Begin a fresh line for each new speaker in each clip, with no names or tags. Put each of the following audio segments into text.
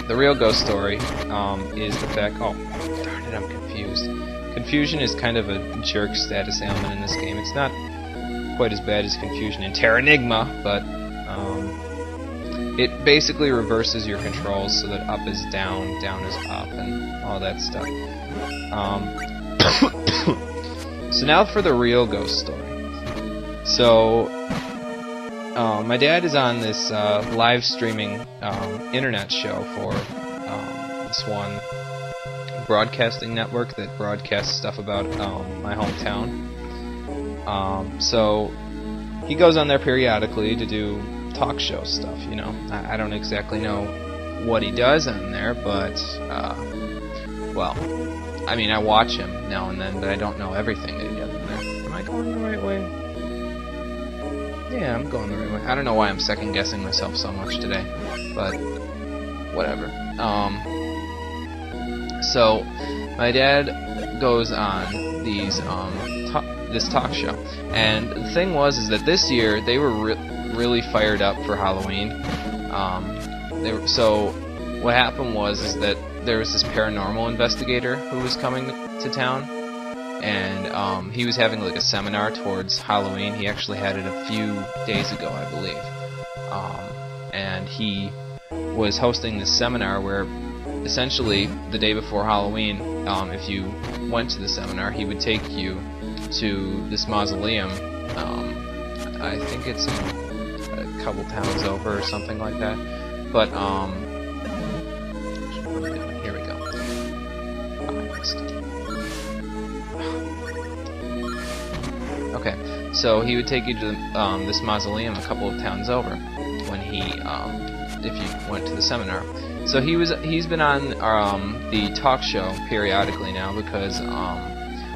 the real ghost story is the fact. Oh, darn it! I'm confused. Confusion is kind of a jerk status ailment in this game. It's not quite as bad as confusion in Terranigma, but it basically reverses your controls so that up is down, down is up, and all that stuff. So now for the real ghost story. So my dad is on this live streaming internet show for this one broadcasting network that broadcasts stuff about my hometown. So he goes on there periodically to do talk show stuff, you know. I don't exactly know what he does on there, but well, I mean, I watch him now and then, but I don't know everything that he does in there. Am I going the right way? Yeah, I'm going the right way. I don't know why I'm second guessing myself so much today, but whatever. So my dad goes on these this talk show, and the thing was that this year they were really fired up for Halloween. So what happened was that there was this paranormal investigator who was coming to town, and he was having like a seminar towards Halloween. He actually had it a few days ago, I believe, and he was hosting this seminar where essentially the day before Halloween, if you went to the seminar, he would take you to this mausoleum. I think it's a couple towns over or something like that, but here we go. Okay, so he would take you to this mausoleum a couple of towns over when he, if you went to the seminar. So he's been on the talk show periodically now because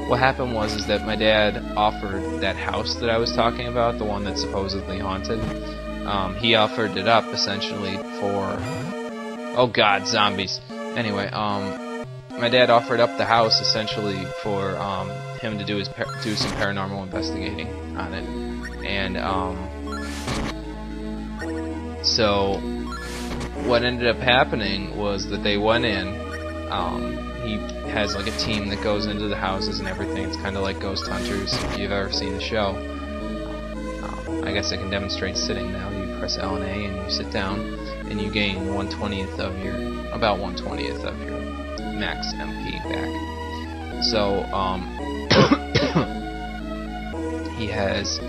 what happened was that my dad offered that house that I was talking about, the one that's supposedly haunted. He offered it up essentially for, oh god, zombies. Anyway, my dad offered up the house essentially for him to do some paranormal investigating on it, and so what ended up happening was that they went in. He has like a team that goes into the houses and everything. It's kind of like Ghost Hunters if you've ever seen the show. I guess I can demonstrate sitting now. You press L and A and you sit down, and you gain about 1/20th of your max MP back. So he has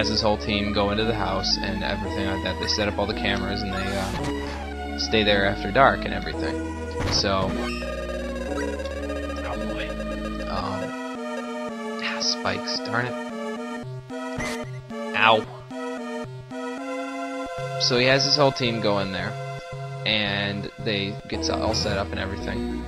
his whole team go into the house and everything like that. They set up all the cameras and they stay there after dark and everything. So, oh boy, spikes, darn it. Ow. So he has his whole team go in there, and they get all set up and everything.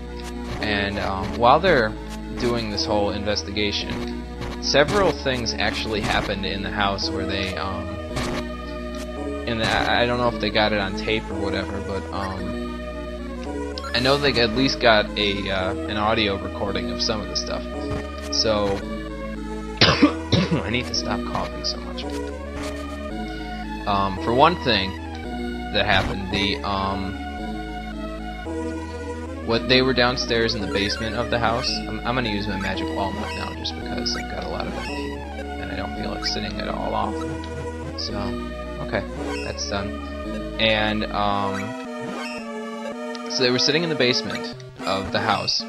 And while they're doing this whole investigation, several things actually happened in the house where they, I don't know if they got it on tape or whatever, but I know they at least got an audio recording of some of the stuff. So I need to stop coughing so much. For one thing that happened, they were downstairs in the basement of the house. I'm gonna use my magic walnut now just because I've got a lot of MP and I don't feel like sitting it all off. So, okay, that's done. And so they were sitting in the basement of the house,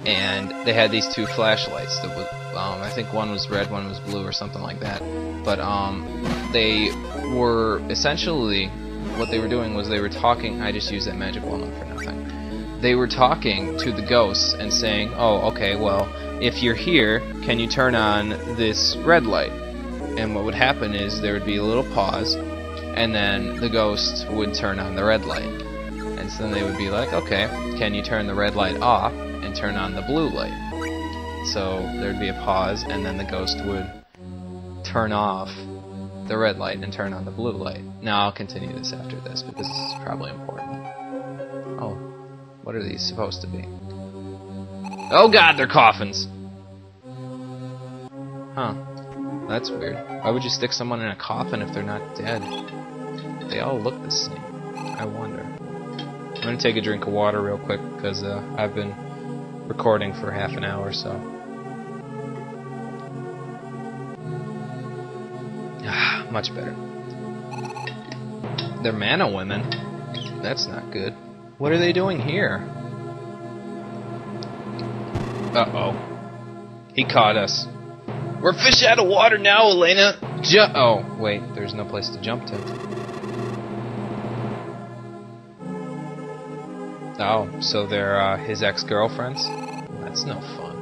and they had these two flashlights that was, I think one was red, one was blue, or something like that. But they were essentially, what they were doing was they were talking. I just used that magic walnut for nothing. They were talking to the ghosts and saying, "Oh, okay, well, if you're here, can you turn on this red light?" And what would happen is there would be a little pause, and then the ghost would turn on the red light. And so then they would be like, "Okay, can you turn the red light off and turn on the blue light?" So there'd be a pause, and then the ghost would turn off the red light and turn on the blue light. Now I'll continue this after this because this is probably important. Oh, what are these supposed to be? Oh god, they're coffins! Huh. That's weird. Why would you stick someone in a coffin if they're not dead? They all look the same. I wonder. gonna take a drink of water real quick because I've been recording for half an hour, so. Much better. They're mana women. That's not good. What are they doing here? Uh-oh. He caught us. We're fish out of water now, Elena! Oh, wait, there's no place to jump to. Oh, so they're his ex-girlfriends? That's no fun.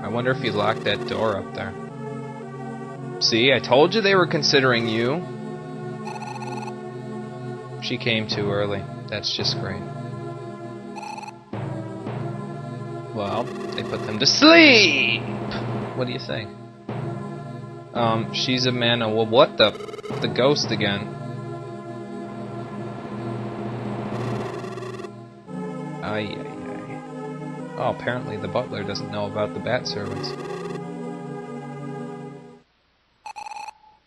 I wonder if he locked that door up there. See, I told you they were considering you. She came too early. That's just great. Well, they put them to sleep! What do you think? She's a mana. Well, what the ghost again? Ay, ay, ay. Oh, apparently the butler doesn't know about the bat servants.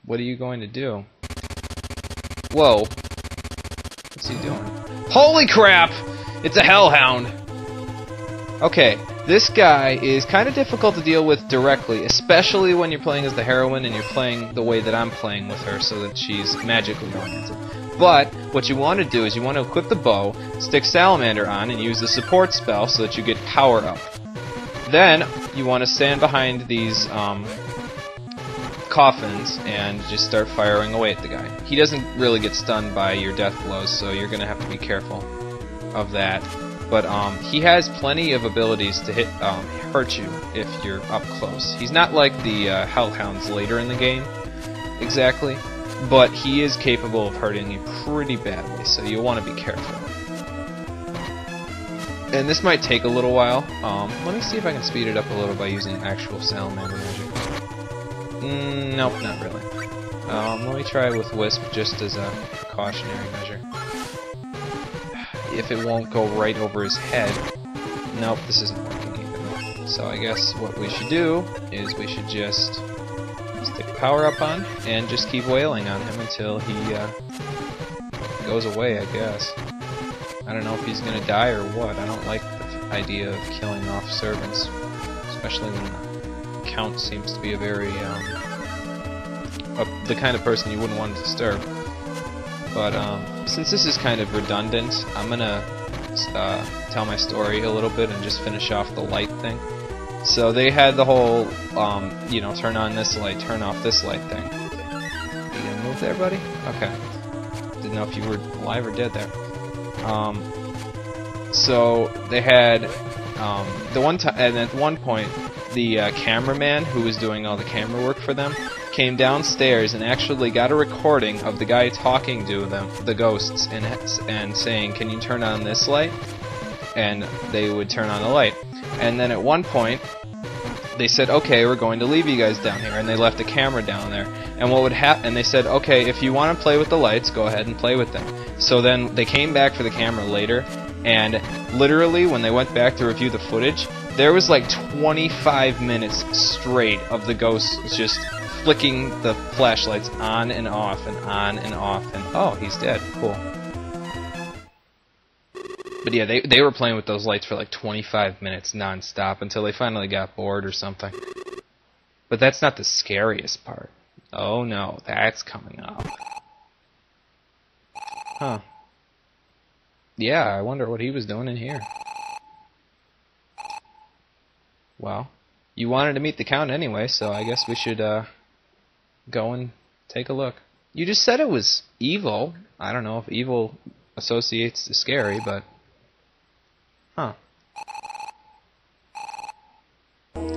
What are you going to do? Whoa. What's he doing? Holy crap! It's a hellhound! Okay, this guy is kind of difficult to deal with directly, especially when you're playing as the heroine and you're playing the way that I'm playing with her so that she's magically oriented. But what you want to do is you want to equip the bow, stick Salamander on, and use the support spell so that you get power up. Then you want to stand behind these coffins and just start firing away at the guy. He doesn't really get stunned by your death blows, so you're going to have to be careful of that. But he has plenty of abilities to hurt you if you're up close. He's not like the hellhounds later in the game, exactly, but he is capable of hurting you pretty badly, so you'll want to be careful. And this might take a little while. Let me see if I can speed it up a little by using actual Salamander magic. Nope, not really. Let me try with Wisp just as a precautionary measure. If it won't go right over his head. Nope, this isn't working either. So I guess what we should do is we should just stick power up on and just keep wailing on him until he goes away, I guess. I don't know if he's gonna die or what. I don't like the idea of killing off servants, especially when the Count seems to be a very the kind of person you wouldn't want to disturb. But since this is kind of redundant, I'm gonna tell my story a little bit and just finish off the light thing. So they had the whole, you know, turn on this light, turn off this light thing. Are you gonna move there, buddy? Okay. Didn't know if you were alive or dead there. So they had the one time, and at one point, the cameraman who was doing all the camera work for them came downstairs and actually got a recording of the guy talking to them, the ghosts, and saying, "Can you turn on this light?" And they would turn on the light. And then at one point, they said, "Okay, we're going to leave you guys down here," and they left the camera down there. And what would happen? And they said, "Okay, if you want to play with the lights, go ahead and play with them." So then they came back for the camera later, and literally when they went back to review the footage, there was like 25 minutes straight of the ghosts just flicking the flashlights on and off and on and off, and oh, he's dead. Cool. But yeah, they were playing with those lights for like 25 minutes non-stop until they finally got bored or something. But that's not the scariest part. Oh no, that's coming up. Huh. Yeah, I wonder what he was doing in here. Well, you wanted to meet the Count anyway, so I guess we should go and take a look. You just said it was evil. I don't know if evil associates to scary, but... Huh.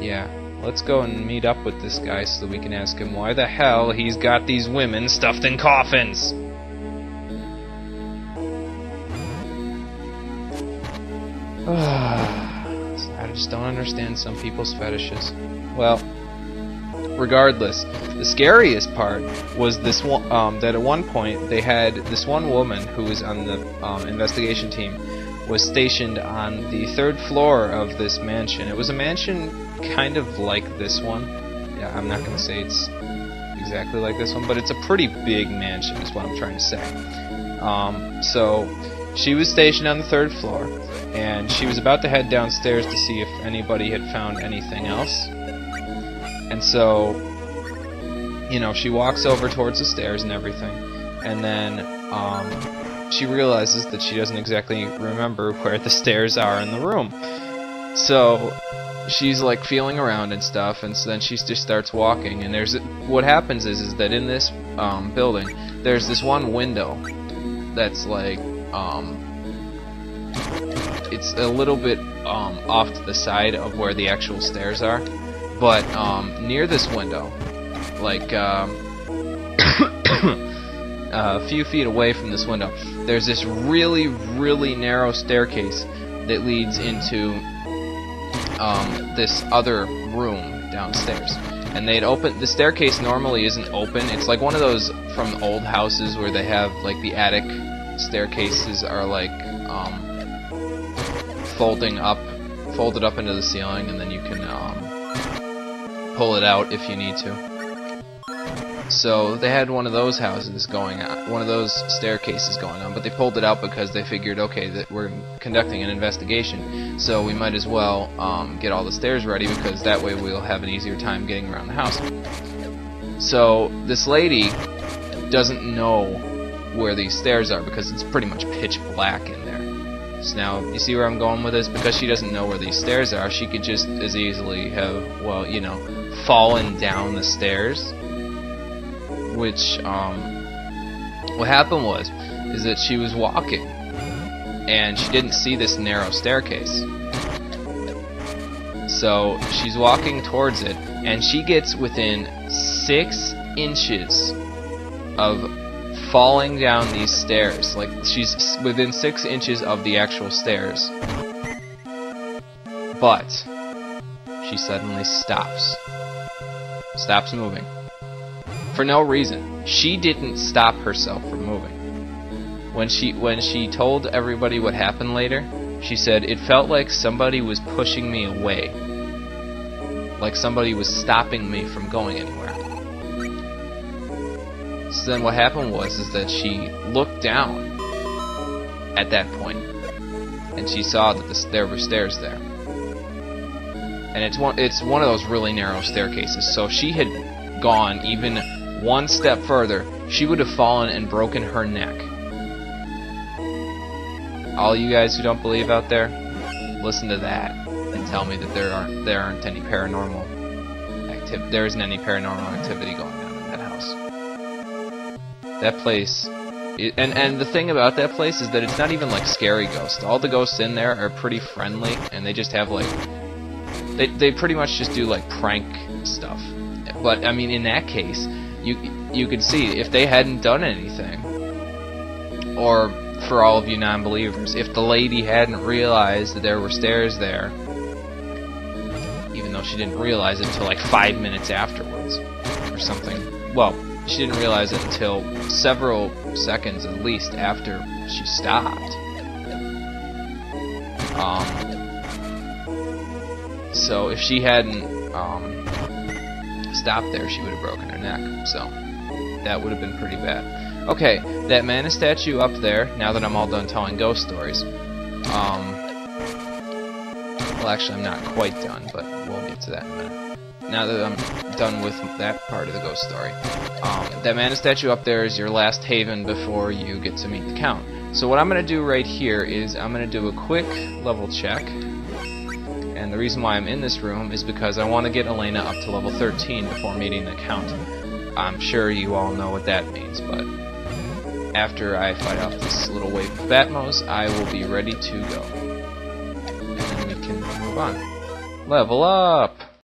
Yeah, let's go and meet up with this guy so that we can ask him why the hell he's got these women stuffed in coffins. I just don't understand some people's fetishes. Well, regardless, the scariest part was this one, that at one point they had this one woman who was on the investigation team was stationed on the 3rd floor of this mansion. It was a mansion kind of like this one. Yeah, I'm not going to say it's exactly like this one, but it's a pretty big mansion is what I'm trying to say. So she was stationed on the 3rd floor, and she was about to head downstairs to see if anybody had found anything else. And so, you know, she walks over towards the stairs and everything, and then she realizes that she doesn't exactly remember where the stairs are in the room. So she's like feeling around and stuff, and so then she just starts walking. And what happens is that in this building, there's this one window that's like it's a little bit off to the side of where the actual stairs are, but near this window, like a few feet away from this window, there's this really, really narrow staircase that leads into this other room downstairs. And the staircase normally isn't open. It's like one of those from old houses where they have like the attic staircases are like folded up into the ceiling, and then you can pull it out if you need to. So they had one of those houses going on, one of those staircases going on, but they pulled it out because they figured, okay, that we're conducting an investigation, so we might as well get all the stairs ready, because that way we'll have an easier time getting around the house. So this lady doesn't know where these stairs are because it's pretty much pitch black in there. So now, you see where I'm going with this? Because she doesn't know where these stairs are, she could just as easily have, well, you know, fallen down the stairs. Which, what happened is that she was walking, and she didn't see this narrow staircase. So she's walking towards it, and she gets within 6 inches of falling down these stairs. Like, she's within 6 inches of the actual stairs. But she suddenly stops moving. For no reason. She didn't stop herself from moving. When she told everybody what happened later, she said, "It felt like somebody was pushing me away. Like somebody was stopping me from going anywhere." So then what happened is that she looked down at that point, and she saw that there were stairs there. And it's one of those really narrow staircases, so if she had gone even one step further, she would have fallen and broken her neck. All you guys who don't believe out there, listen to that and tell me that there aren't any paranormal activity. There isn't any paranormal activity going on in that house. That place, and the thing about that place is that it's not even like scary ghosts. All the ghosts in there are pretty friendly, and they just have like they pretty much just do like prank stuff. But I mean, in that case, you could see if they hadn't done anything, or for all of you non-believers, if the lady hadn't realized that there were stairs there, even though she didn't realize it until like 5 minutes afterwards or something. Well, she didn't realize it until several seconds at least after she stopped. So if she hadn't stopped there, she would have broken her neck. So that would have been pretty bad. Okay, that mana statue up there, now that I'm all done telling ghost stories, well, actually I'm not quite done, but we'll get to that in a minute. Now that I'm done with that part of the ghost story, that mana statue up there is your last haven before you get to meet the Count. So what I'm going to do right here is I'm going to do a quick level check. And the reason why I'm in this room is because I want to get Elena up to level 13 before meeting the Count. I'm sure you all know what that means, but after I fight off this little wave of Batmos, I will be ready to go. And then we can move on. Level up!